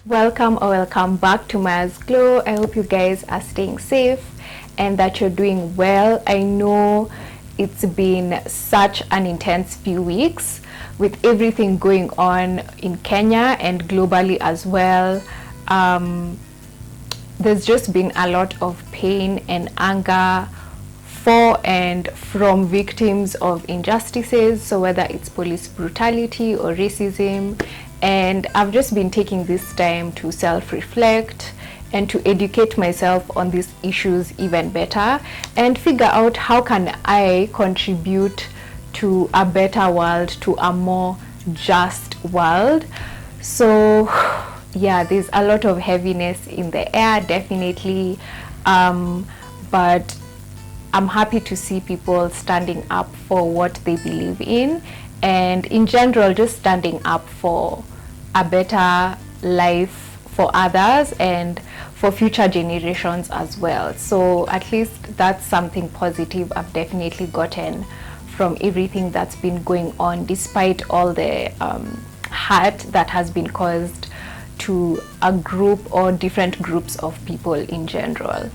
Welcome or welcome back to Maya's Glow. I hope you guys are staying safe and that you're doing well. I know it's been such an intense few weeks with everything going on in Kenya and globally as well. There's just been a lot of pain and anger for and from victims of injustices, so whether it's police brutality or racism. And I've just been taking this time to self-reflect and to educate myself on these issues even better and figure out how can I contribute to a better world, to a more just world. So yeah, there's a lot of heaviness in the air, definitely, but I'm happy to see people standing up for what they believe in, and in general just standing up for a better life for others and for future generations as well. So at least that's something positive I've definitely gotten from everything that's been going on, despite all the hurt that has been caused to a group or different groups of people in general.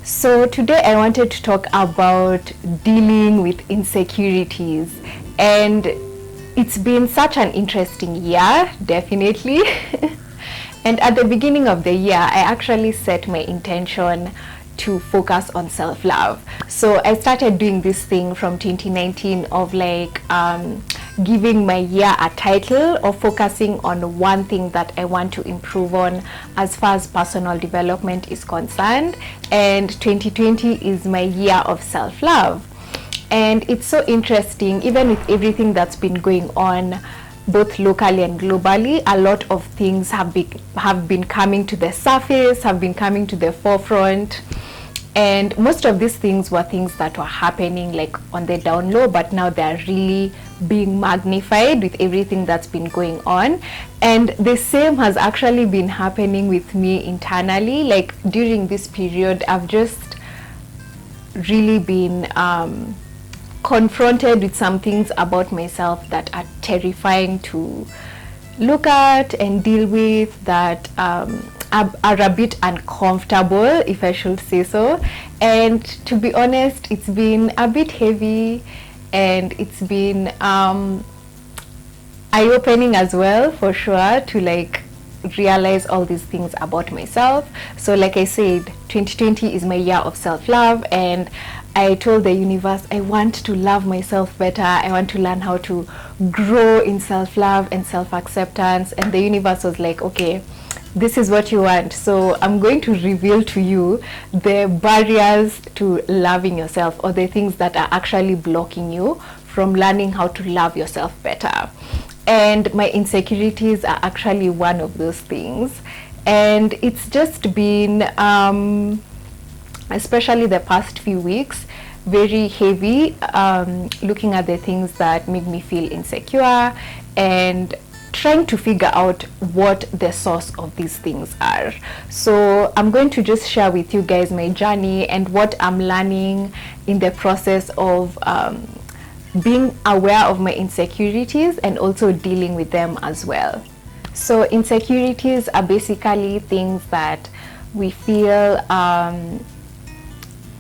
So today I wanted to talk about dealing with insecurities, and it's been such an interesting year, definitely. And at the beginning of the year, I actually set my intention to focus on self-love. So I started doing this thing from 2019 of like giving my year a title or focusing on one thing that I want to improve on as far as personal development is concerned. And 2020 is my year of self-love. And it's so interesting, even with everything that's been going on both locally and globally, a lot of things have been coming to the surface, have been coming to the forefront. And most of these things were things that were happening like on the down low, but now they're really being magnified with everything that's been going on. And the same has actually been happening with me internally. Like during this period, I've just really been confronted with some things about myself that are terrifying to look at and deal with, that are a bit uncomfortable, if I should say so. And to be honest, it's been a bit heavy, and it's been eye-opening as well, for sure, to like realize all these things about myself. So like I said, 2020 is my year of self-love, and I told the universe I want to love myself better. I want to learn how to grow in self-love and self-acceptance. And the universe was like, okay, this is what you want. So I'm going to reveal to you the barriers to loving yourself, or the things that are actually blocking you from learning how to love yourself better. And my insecurities are actually one of those things. And it's just been especially the past few weeks, very heavy, looking at the things that make me feel insecure and trying to figure out what the source of these things are. So I'm going to just share with you guys my journey and what I'm learning in the process of being aware of my insecurities and also dealing with them as well. So insecurities are basically things that we feel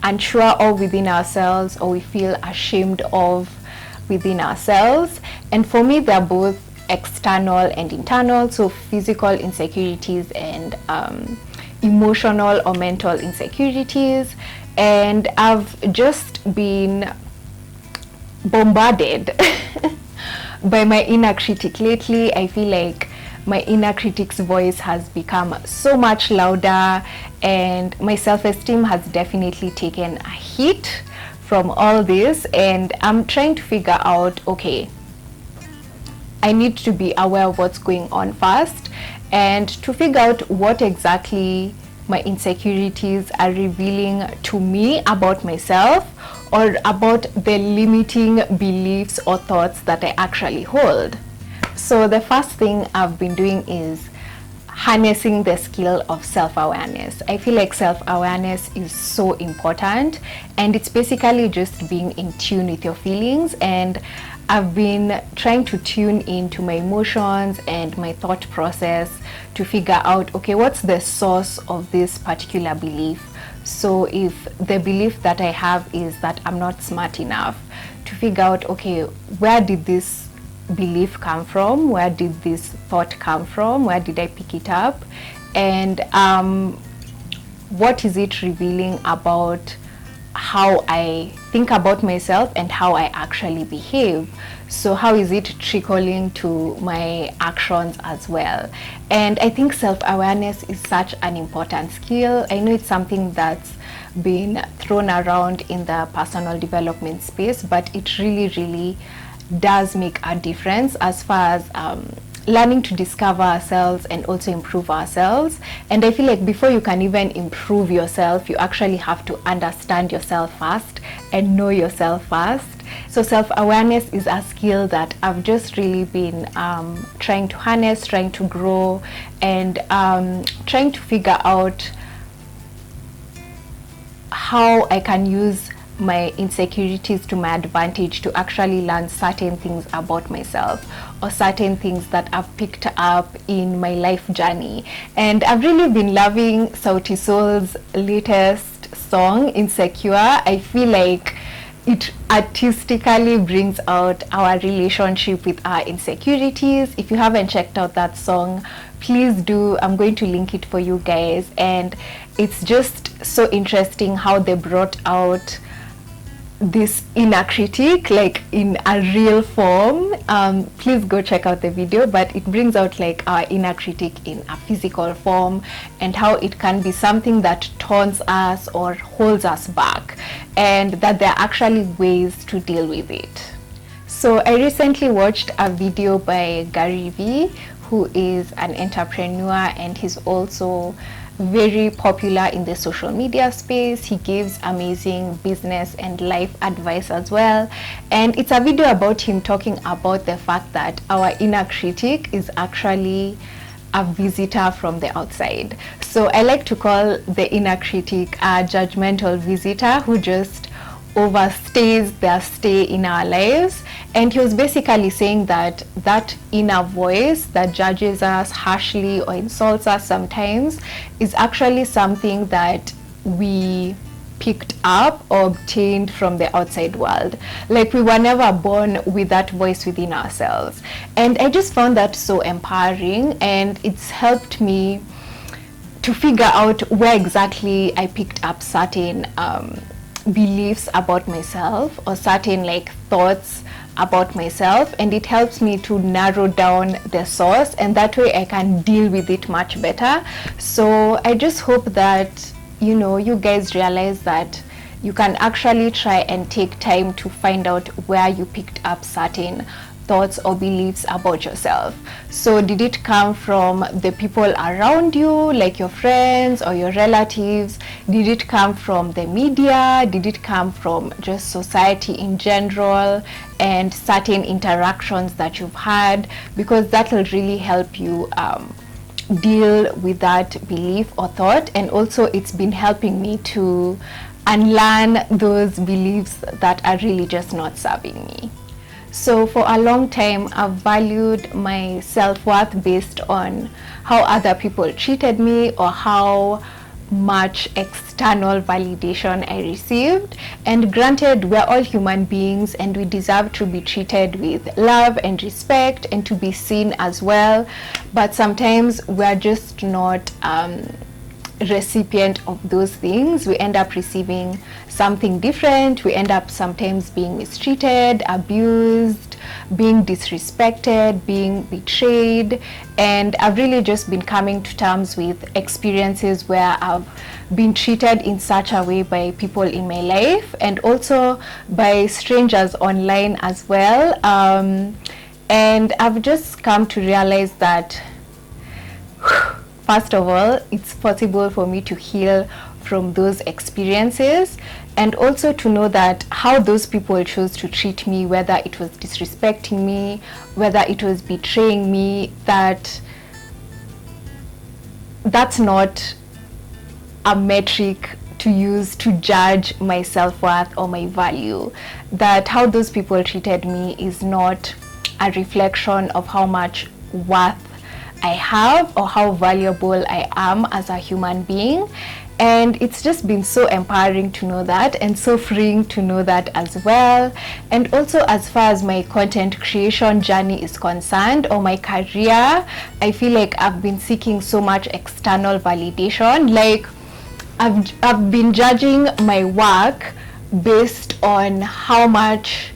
unsure of within ourselves, or we feel ashamed of within ourselves. And for me, they're both external and internal, so physical insecurities and emotional or mental insecurities. And I've just been bombarded by my inner critic lately. I feel like my inner critic's voice has become so much louder, and my self-esteem has definitely taken a hit from all this. And I'm trying to figure out, okay, I need to be aware of what's going on first, and to figure out what exactly my insecurities are revealing to me about myself, or about the limiting beliefs or thoughts that I actually hold. So the first thing I've been doing is harnessing the skill of self-awareness. I feel like self-awareness is so important, and it's basically just being in tune with your feelings. And I've been trying to tune into my emotions and my thought process to figure out, okay, what's the source of this particular belief? So if the belief that I have is that I'm not smart enough, to figure out, okay, where did this belief come from? Where did this thought come from? Where did I pick it up? And what is it revealing about how I think about myself and how I actually behave? So how is it trickling to my actions as well? And I think self-awareness is such an important skill. I know it's something that's been thrown around in the personal development space, but it really does make a difference as far as learning to discover ourselves and also improve ourselves. And I feel like before you can even improve yourself, you actually have to understand yourself first and know yourself first. So self-awareness is a skill that I've just really been trying to harness, trying to grow, and trying to figure out how I can use my insecurities to my advantage to actually learn certain things about myself or certain things that I've picked up in my life journey. And I've really been loving Sauti Sol's latest song, Insecure. I feel like it artistically brings out our relationship with our insecurities. If you haven't checked out that song, please do. I'm going to link it for you guys. And it's just so interesting how they brought out this inner critic like in a real form. Please go check out the video, but it brings out like our inner critic in a physical form and how it can be something that taunts us or holds us back, and that there are actually ways to deal with it. So I recently watched a video by Gary Vee, who is an entrepreneur, and he's also very popular in the social media space. He gives amazing business and life advice as well, and it's a video about him talking about the fact that our inner critic is actually a visitor from the outside. So I like to call the inner critic a judgmental visitor who just overstays their stay in our lives. And he was basically saying that that inner voice that judges us harshly or insults us sometimes is actually something that we picked up or obtained from the outside world. Like we were never born with that voice within ourselves. And I just found that so empowering, and it's helped me to figure out where exactly I picked up certain beliefs about myself or certain like thoughts about myself, and it helps me to narrow down the source, and that way I can deal with it much better. So I just hope that you guys realize that you can actually try and take time to find out where you picked up certain thoughts or beliefs about yourself. So did it come from the people around you, like your friends or your relatives? Did it come from the media? Did it come from just society in general and certain interactions that you've had? Because that will really help you deal with that belief or thought. And also it's been helping me to unlearn those beliefs that are really just not serving me. So for a long time, I've valued my self-worth based on how other people treated me or how much external validation I received. And granted, we're all human beings and we deserve to be treated with love and respect and to be seen as well. But sometimes we're just not recipient of those things. We end up receiving something different. We end up sometimes being mistreated, abused, being disrespected, being betrayed. And I've really just been coming to terms with experiences where I've been treated in such a way by people in my life and also by strangers online as well. And I've just come to realize that first of all, it's possible for me to heal from those experiences, and also to know that how those people chose to treat me, whether it was disrespecting me, whether it was betraying me, that's not a metric to use to judge my self-worth or my value. That how those people treated me is not a reflection of how much worth I have or how valuable I am as a human being. And it's just been so empowering to know that, and so freeing to know that as well. And also, as far as my content creation journey is concerned, or my career, I feel like I've been seeking so much external validation. Like I've been judging my work based on how much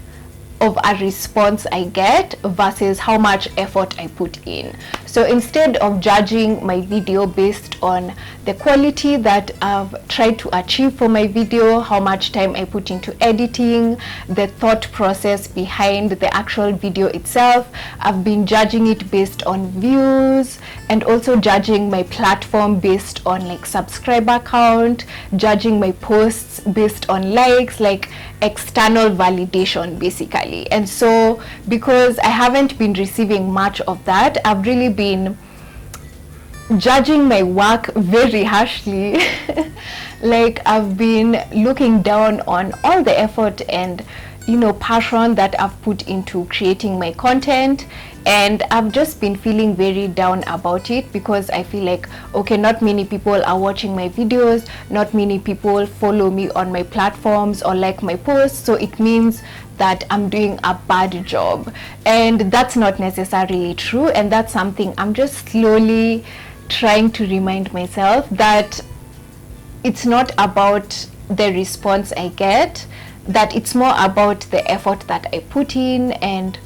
of a response I get versus how much effort I put in. So instead of judging my video based on the quality that I've tried to achieve for my video, how much time I put into editing, the thought process behind the actual video itself, I've been judging it based on views, and also judging my platform based on like subscriber count, judging my posts based on likes, like external validation basically. And so because I haven't been receiving much of that, I've really been judging my work very harshly. Like I've been looking down on all the effort and passion that I've put into creating my content, and I've just been feeling very down about it because I feel like, okay, not many people are watching my videos, not many people follow me on my platforms or like my posts, so it means that I'm doing a bad job. And that's not necessarily true, and that's something I'm just slowly trying to remind myself, that it's not about the response I get, that it's more about the effort that I put in and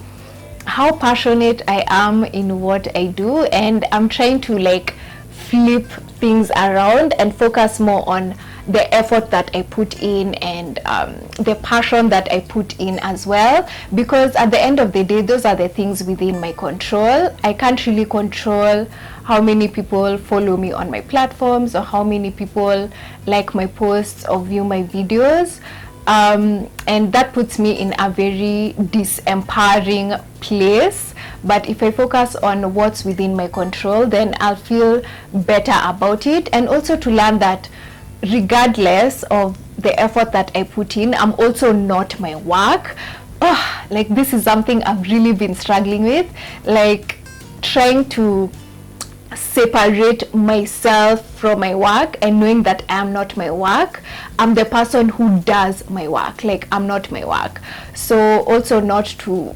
how passionate I am in what I do. And I'm trying to like flip things around and focus more on the effort that I put in and the passion that I put in as well, because at the end of the day, those are the things within my control. I can't really control how many people follow me on my platforms or how many people like my posts or view my videos. And that puts me in a very disempowering place. But if I focus on what's within my control, then I'll feel better about it. And also to learn that regardless of the effort that I put in, I'm also not my work. Like this is something I've really been struggling with, like trying to separate myself from my work and knowing that I am not my work. I'm the person who does my work, like I'm not my work. So also not to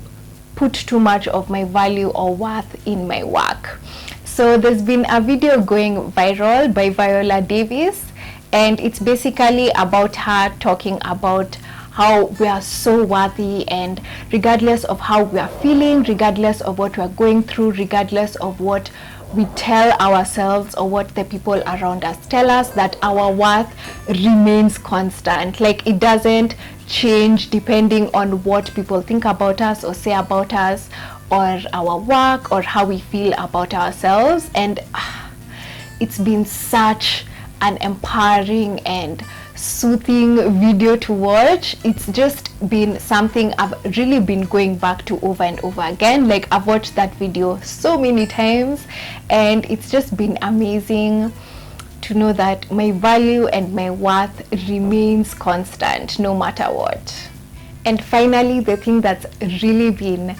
put too much of my value or worth in my work. So there's been a video going viral by Viola Davis, and it's basically about her talking about how we are so worthy, and regardless of how we are feeling, regardless of what we are going through, regardless of what we tell ourselves or what the people around us tell us, that our worth remains constant. Like it doesn't change depending on what people think about us or say about us or our work or how we feel about ourselves. And it's been such an empowering and soothing video to watch. It's just been something I've really been going back to over and over again. Like I've watched that video so many times, and it's just been amazing to know that my value and my worth remains constant no matter what. And finally, the thing that's really been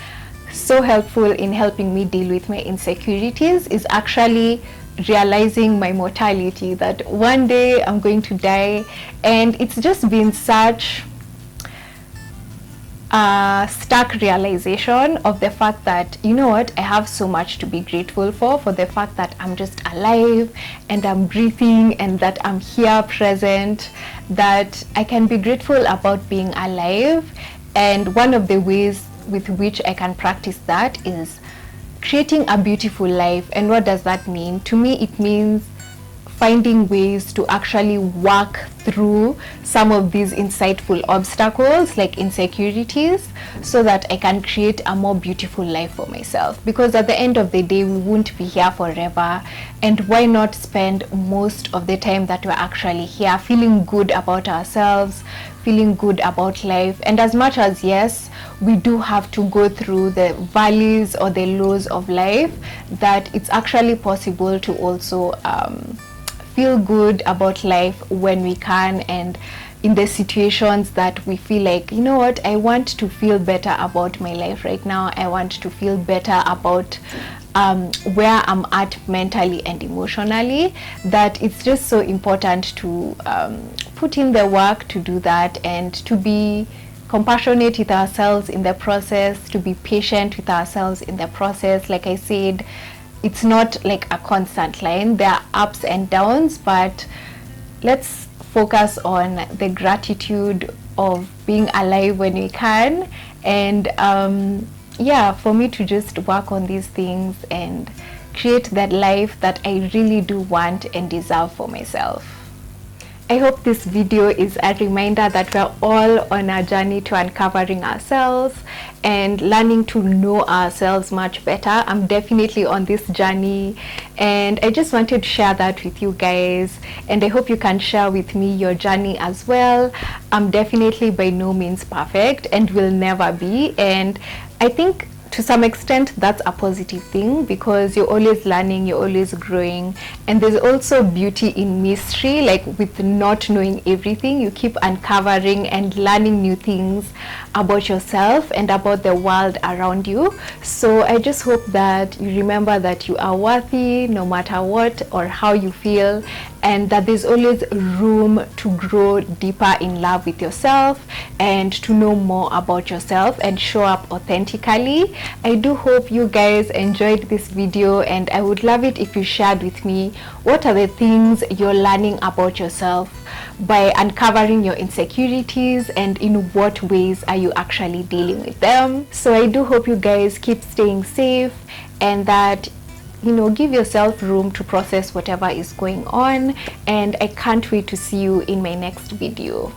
so helpful in helping me deal with my insecurities is actually realizing my mortality, that one day I'm going to die. And it's just been such a stark realization of the fact that, you know what, I have so much to be grateful for the fact that I'm just alive and I'm breathing and that I'm here present, that I can be grateful about being alive. And one of the ways with which I can practice that is creating a beautiful life. And what does that mean? To me, it means finding ways to actually work through some of these insightful obstacles like insecurities, so that I can create a more beautiful life for myself. Because at the end of the day, we won't be here forever, and why not spend most of the time that we're actually here feeling good about ourselves, feeling good about life. And as much as, yes, we do have to go through the valleys or the lows of life, that it's actually possible to also feel good about life when we can, and in the situations that we feel like, you know what, I want to feel better about my life right now. I want to feel better about where I'm at mentally and emotionally, that it's just so important to put in the work to do that, and to be compassionate with ourselves in the process, to be patient with ourselves in the process. Like I said, it's not like a constant line. There are ups and downs, but let's focus on the gratitude of being alive when we can. And yeah, for me to just work on these things and create that life that I really do want and deserve for myself. I hope this video is a reminder that we're all on a journey to uncovering ourselves and learning to know ourselves much better. I'm definitely on this journey, and I just wanted to share that with you guys, and I hope you can share with me your journey as well. I'm definitely by no means perfect and will never be, and I think to some extent that's a positive thing, because you're always learning, you're always growing, and there's also beauty in mystery. Like with not knowing everything, you keep uncovering and learning new things about yourself and about the world around you. So I just hope that you remember that you are worthy no matter what or how you feel, and that there's always room to grow deeper in love with yourself and to know more about yourself and show up authentically. I do hope you guys enjoyed this video, and I would love it if you shared with me what are the things you're learning about yourself by uncovering your insecurities, and in what ways are you actually dealing with them. So I do hope you guys keep staying safe, and that, you know, give yourself room to process whatever is going on, and I can't wait to see you in my next video.